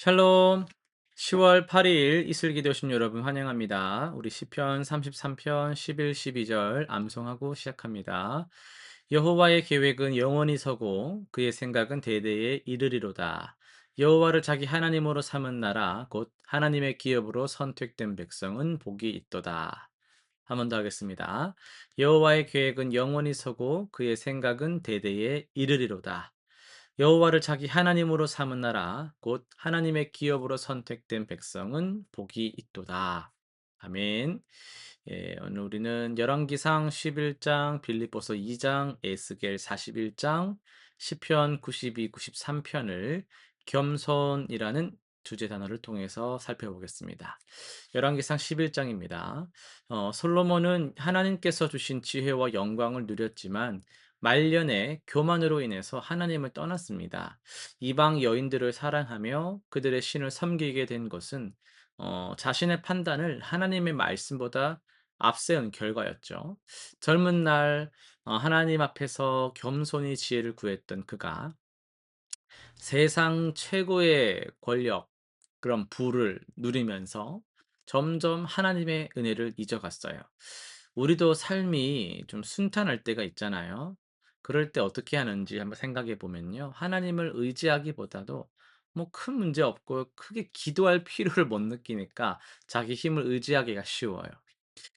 샬롬. 10월 8일 이슬기도 오신 여러분 환영합니다. 우리 시편 33편 11, 12절 암송하고 시작합니다. 여호와의 계획은 영원히 서고 그의 생각은 대대에 이르리로다. 여호와를 자기 하나님으로 삼은 나라 곧 하나님의 기업으로 선택된 백성은 복이 있도다. 한 번 더 하겠습니다. 여호와의 계획은 영원히 서고 그의 생각은 대대에 이르리로다. 여호와를 자기 하나님으로 삼은 나라 곧 하나님의 기업으로 선택된 백성은 복이 있도다. 아멘. 예, 오늘 우리는 열왕기상 11장, 빌립보서 2장, 에스겔 41장, 시편 92, 93편을 겸손이라는 주제 단어를 통해서 살펴보겠습니다. 열왕기상 11장입니다. 솔로몬은 하나님께서 주신 지혜와 영광을 누렸지만 말년에 교만으로 인해서 하나님을 떠났습니다. 이방 여인들을 사랑하며 그들의 신을 섬기게 된 것은 자신의 판단을 하나님의 말씀보다 앞세운 결과였죠. 젊은 날 하나님 앞에서 겸손히 지혜를 구했던 그가 세상 최고의 권력, 그런 부를 누리면서 점점 하나님의 은혜를 잊어갔어요. 우리도 삶이 좀 순탄할 때가 있잖아요. 그럴 때 어떻게 하는지 한번 생각해 보면요. 하나님을 의지하기보다도 뭐 큰 문제 없고 크게 기도할 필요를 못 느끼니까 자기 힘을 의지하기가 쉬워요.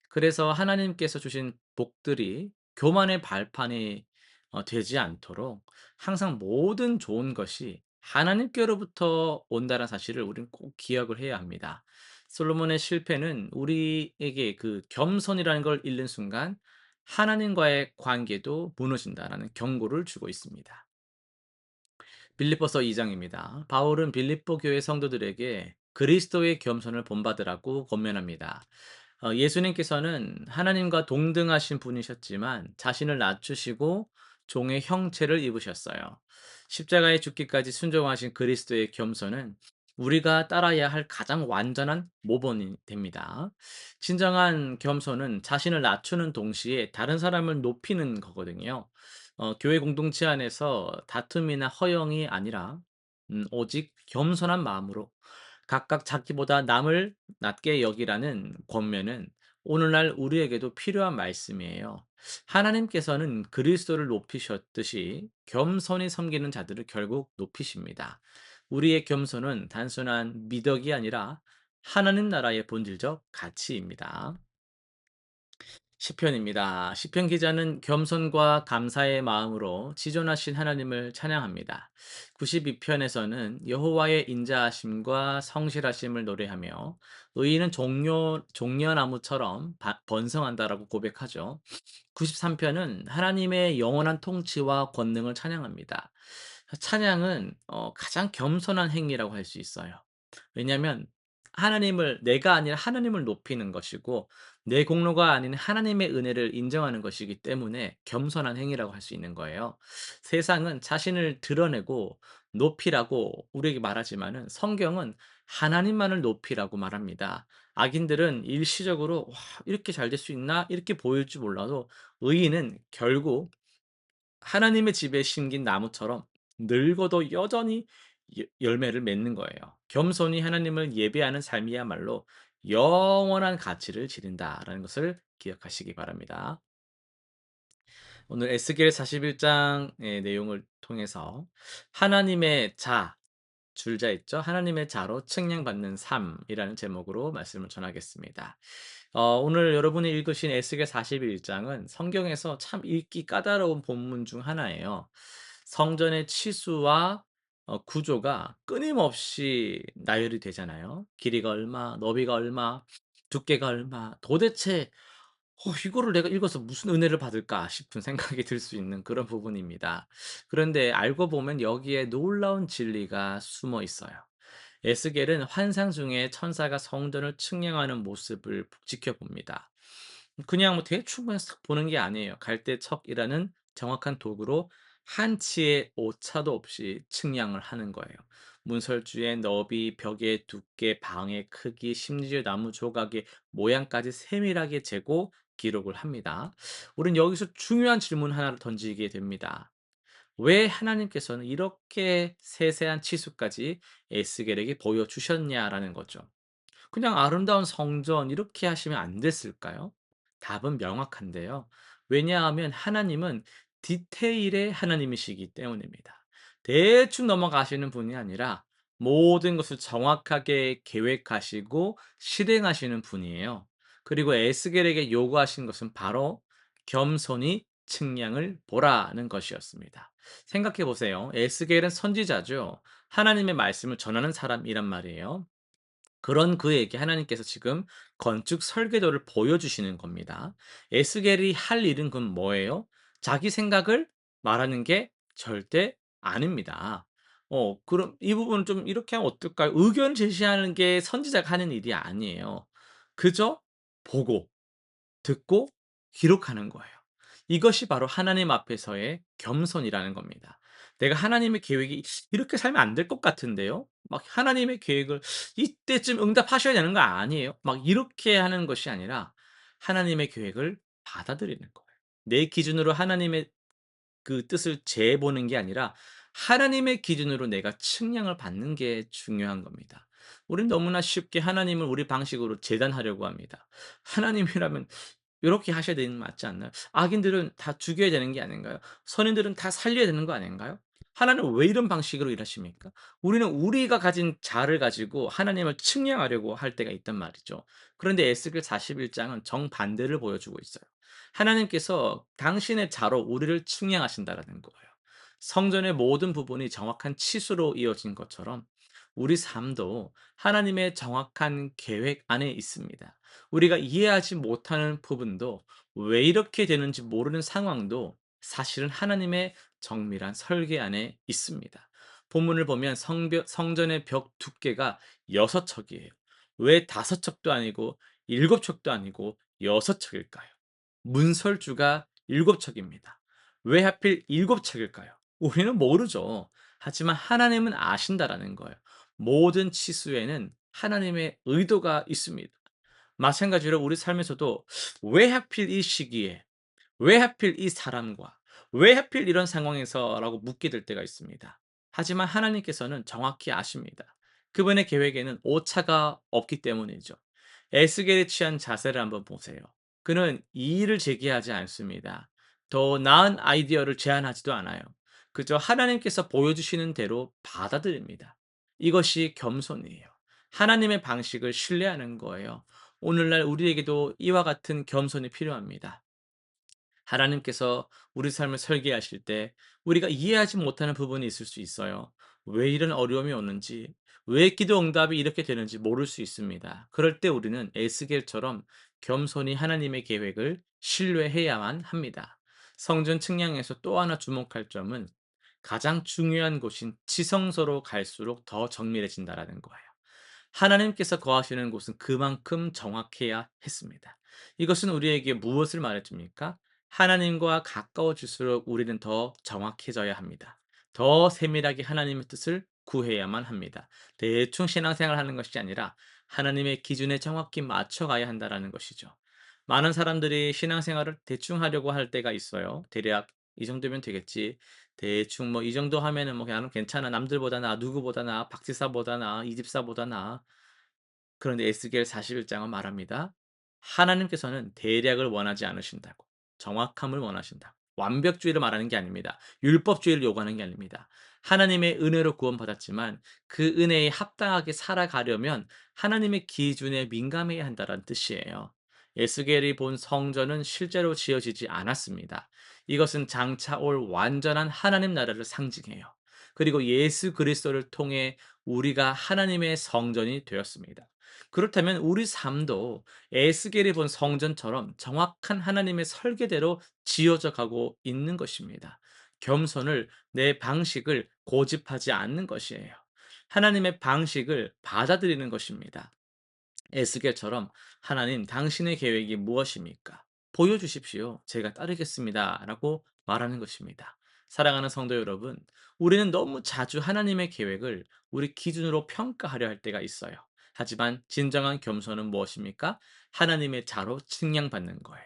그래서 하나님께서 주신 복들이 교만의 발판이 되지 않도록 항상 모든 좋은 것이 하나님께로부터 온다는 사실을 우리는 꼭 기억을 해야 합니다. 솔로몬의 실패는 우리에게 그 겸손이라는 걸 잃는 순간 하나님과의 관계도 무너진다라는 경고를 주고 있습니다. 빌립보서 2장입니다. 바울은 빌립보 교회 성도들에게 그리스도의 겸손을 본받으라고 권면합니다. 예수님께서는 하나님과 동등하신 분이셨지만 자신을 낮추시고 종의 형체를 입으셨어요. 십자가에 죽기까지 순종하신 그리스도의 겸손은 우리가 따라야 할 가장 완전한 모범이 됩니다. 진정한 겸손은 자신을 낮추는 동시에 다른 사람을 높이는 거거든요. 교회 공동체 안에서 다툼이나 허영이 아니라 오직 겸손한 마음으로 각각 자기보다 남을 낮게 여기라는 권면은 오늘날 우리에게도 필요한 말씀이에요. 하나님께서는 그리스도를 높이셨듯이 겸손히 섬기는 자들을 결국 높이십니다. 우리의 겸손은 단순한 미덕이 아니라 하나님 나라의 본질적 가치입니다. 시편입니다. 시편 기자는 겸손과 감사의 마음으로 지존하신 하나님을 찬양합니다. 92편에서는 여호와의 인자하심과 성실하심을 노래하며 의인은 종려나무처럼 번성한다라고 고백하죠. 93편은 하나님의 영원한 통치와 권능을 찬양합니다. 찬양은 가장 겸손한 행위라고 할 수 있어요. 왜냐하면 하나님을 내가 아니라 하나님을 높이는 것이고 내 공로가 아닌 하나님의 은혜를 인정하는 것이기 때문에 겸손한 행위라고 할 수 있는 거예요. 세상은 자신을 드러내고 높이라고 우리에게 말하지만은 성경은 하나님만을 높이라고 말합니다. 악인들은 일시적으로 '와 이렇게 잘 될 수 있나?' 이렇게 보일 줄 몰라도 의인은 결국 하나님의 집에 심긴 나무처럼 늙어도 여전히 열매를 맺는 거예요. 겸손히 하나님을 예배하는 삶이야말로 영원한 가치를 지닌다라는 것을 기억하시기 바랍니다. 오늘 에스겔 41장의 내용을 통해서 하나님의 자, 줄자 있죠? 하나님의 자로 측량받는 삶이라는 제목으로 말씀을 전하겠습니다. 오늘 여러분이 읽으신 에스겔 41장은 성경에서 참 읽기 까다로운 본문 중 하나예요. 성전의 치수와 구조가 끊임없이 나열이 되잖아요. 길이가 얼마, 너비가 얼마, 두께가 얼마. 도대체 이거를 내가 읽어서 무슨 은혜를 받을까 싶은 생각이 들 수 있는 그런 부분입니다. 그런데 알고 보면 여기에 놀라운 진리가 숨어 있어요. 에스겔은 환상 중에 천사가 성전을 측량하는 모습을 지켜봅니다. 그냥 뭐 대충 싹 보는 게 아니에요. 갈대척이라는 정확한 도구로 한치의 오차도 없이 측량을 하는 거예요. 문설주의 너비, 벽의 두께, 방의 크기, 심지어 나무 조각의 모양까지 세밀하게 재고 기록을 합니다. 우린 여기서 중요한 질문 하나를 던지게 됩니다. 왜 하나님께서는 이렇게 세세한 치수까지 에스겔에게 보여주셨냐라는 거죠. 그냥 아름다운 성전 이렇게 하시면 안 됐을까요? 답은 명확한데요. 왜냐하면 하나님은 디테일의 하나님이시기 때문입니다. 대충 넘어가시는 분이 아니라 모든 것을 정확하게 계획하시고 실행하시는 분이에요. 그리고 에스겔에게 요구하신 것은 바로 겸손히 측량을 보라는 것이었습니다. 생각해 보세요. 에스겔은 선지자죠. 하나님의 말씀을 전하는 사람이란 말이에요. 그런 그에게 하나님께서 지금 건축 설계도를 보여주시는 겁니다. 에스겔이 할 일은 그럼 뭐예요? 자기 생각을 말하는 게 절대 아닙니다. 그럼 이 부분을 좀 이렇게 하면 어떨까요? 의견을 제시하는 게 선지자가 하는 일이 아니에요. 그저 보고 듣고 기록하는 거예요. 이것이 바로 하나님 앞에서의 겸손이라는 겁니다. 내가 하나님의 계획이 이렇게 살면 안 될 것 같은데요. 막 하나님의 계획을 이때쯤 응답하셔야 되는 거 아니에요? 막 이렇게 하는 것이 아니라 하나님의 계획을 받아들이는 거예요. 내 기준으로 하나님의 그 뜻을 재보는 게 아니라 하나님의 기준으로 내가 측량을 받는 게 중요한 겁니다. 우리는 너무나 쉽게 하나님을 우리 방식으로 재단하려고 합니다. 하나님이라면 요렇게 하셔야 되는 거 맞지 않나요? 악인들은 다 죽여야 되는 게 아닌가요? 선인들은 다 살려야 되는 거 아닌가요? 하나님은 왜 이런 방식으로 일하십니까? 우리는 우리가 가진 자를 가지고 하나님을 측량하려고 할 때가 있단 말이죠. 그런데 에스겔 41 장은 정반대를 보여주고 있어요. 하나님께서 당신의 자로 우리를 측량하신다라는 거예요. 성전의 모든 부분이 정확한 치수로 이어진 것처럼 우리 삶도 하나님의 정확한 계획 안에 있습니다. 우리가 이해하지 못하는 부분도 왜 이렇게 되는지 모르는 상황도 사실은 하나님의 정밀한 설계 안에 있습니다. 본문을 보면 성전의 벽 두께가 6척이에요. 왜 5척도 아니고 7척도 아니고 6척일까요? 문설주가 7척입니다. 왜 하필 7척일까요? 우리는 모르죠. 하지만 하나님은 아신다라는 거예요. 모든 치수에는 하나님의 의도가 있습니다. 마찬가지로 우리 삶에서도 왜 하필 이 시기에, 왜 하필 이 사람과, 왜 하필 이런 상황에서라고 묻게 될 때가 있습니다. 하지만 하나님께서는 정확히 아십니다. 그분의 계획에는 오차가 없기 때문이죠. 에스겔이 취한 자세를 한번 보세요. 그는 이의를 제기하지 않습니다. 더 나은 아이디어를 제안하지도 않아요. 그저 하나님께서 보여주시는 대로 받아들입니다. 이것이 겸손이에요. 하나님의 방식을 신뢰하는 거예요. 오늘날 우리에게도 이와 같은 겸손이 필요합니다. 하나님께서 우리 삶을 설계하실 때 우리가 이해하지 못하는 부분이 있을 수 있어요. 왜 이런 어려움이 오는지, 왜 기도 응답이 이렇게 되는지 모를 수 있습니다. 그럴 때 우리는 에스겔처럼 겸손히 하나님의 계획을 신뢰해야만 합니다. 성전 측량에서 또 하나 주목할 점은 가장 중요한 곳인 지성소로 갈수록 더 정밀해진다라는 거예요. 하나님께서 거하시는 곳은 그만큼 정확해야 했습니다. 이것은 우리에게 무엇을 말해 줍니까? 하나님과 가까워질수록 우리는 더 정확해져야 합니다. 더 세밀하게 하나님의 뜻을 구해야만 합니다. 대충 신앙생활 하는 것이 아니라 하나님의 기준에 정확히 맞춰가야 한다라는 것이죠. 많은 사람들이 신앙생활을 대충 하려고 할 때가 있어요. 대략 이 정도면 되겠지. 대충 뭐 이 정도 하면은 뭐 나는 괜찮아. 남들보다 나아. 누구보다 나아. 박지사보다 나아. 이 집사보다 나아. 그런데 에스겔 41 장은 말합니다. 하나님께서는 대략을 원하지 않으신다고. 정확함을 원하신다. 완벽주의를 말하는 게 아닙니다. 율법주의를 요구하는 게 아닙니다. 하나님의 은혜로 구원받았지만 그 은혜에 합당하게 살아가려면 하나님의 기준에 민감해야 한다는 뜻이에요. 에스겔이 본 성전은 실제로 지어지지 않았습니다. 이것은 장차 올 완전한 하나님 나라를 상징해요. 그리고 예수 그리스도를 통해 우리가 하나님의 성전이 되었습니다. 그렇다면 우리 삶도 에스겔이 본 성전처럼 정확한 하나님의 설계대로 지어져 가고 있는 것입니다. 겸손을 내 방식을 고집하지 않는 것이에요. 하나님의 방식을 받아들이는 것입니다. 에스겔처럼 "하나님 당신의 계획이 무엇입니까? 보여주십시오. 제가 따르겠습니다."라고 말하는 것입니다. 사랑하는 성도 여러분, 우리는 너무 자주 하나님의 계획을 우리 기준으로 평가하려 할 때가 있어요. 하지만 진정한 겸손은 무엇입니까? 하나님의 자로 측량받는 거예요.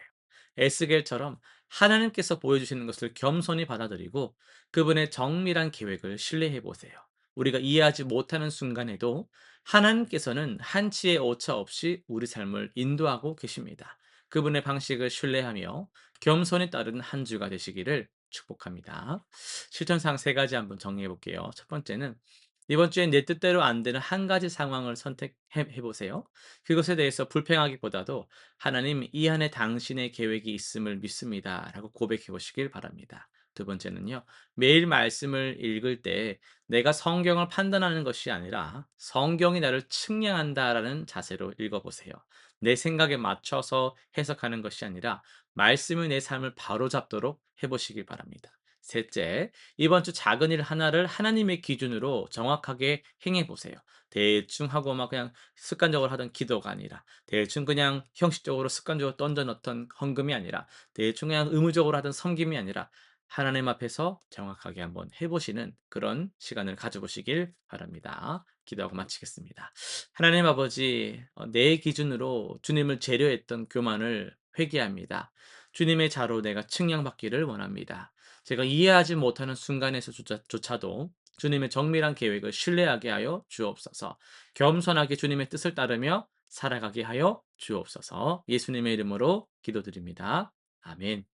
에스겔처럼 하나님께서 보여주시는 것을 겸손히 받아들이고 그분의 정밀한 계획을 신뢰해 보세요. 우리가 이해하지 못하는 순간에도 하나님께서는 한치의 오차 없이 우리 삶을 인도하고 계십니다. 그분의 방식을 신뢰하며 겸손히 따르는 한 주가 되시기를 축복합니다. 실천상 세 가지 한번 정리해 볼게요. 첫 번째는 이번 주에 내 뜻대로 안 되는 한 가지 상황을 선택해 보세요. 그것에 대해서 불평하기보다도 하나님, 이 안에 당신의 계획이 있음을 믿습니다. 라고 고백해 보시길 바랍니다. 두 번째는요, 매일 말씀을 읽을 때 내가 성경을 판단하는 것이 아니라 성경이 나를 측량한다라는 자세로 읽어보세요. 내 생각에 맞춰서 해석하는 것이 아니라 말씀이 내 삶을 바로잡도록 해보시길 바랍니다. 셋째, 이번 주 작은 일 하나를 하나님의 기준으로 정확하게 행해 보세요. 대충 하고 막 그냥 습관적으로 하던 기도가 아니라 대충 그냥 형식적으로 습관적으로 던져 넣던 헌금이 아니라 대충 그냥 의무적으로 하던 섬김이 아니라 하나님 앞에서 정확하게 한번 해 보시는 그런 시간을 가져 보시길 바랍니다. 기도하고 마치겠습니다. 하나님 아버지, 내 기준으로 주님을 제려했던 교만을 회개합니다. 주님의 자로 내가 측량받기를 원합니다. 제가 이해하지 못하는 순간에서 조차도 주님의 정밀한 계획을 신뢰하게 하여 주옵소서. 겸손하게 주님의 뜻을 따르며 살아가게 하여 주옵소서. 예수님의 이름으로 기도드립니다. 아멘.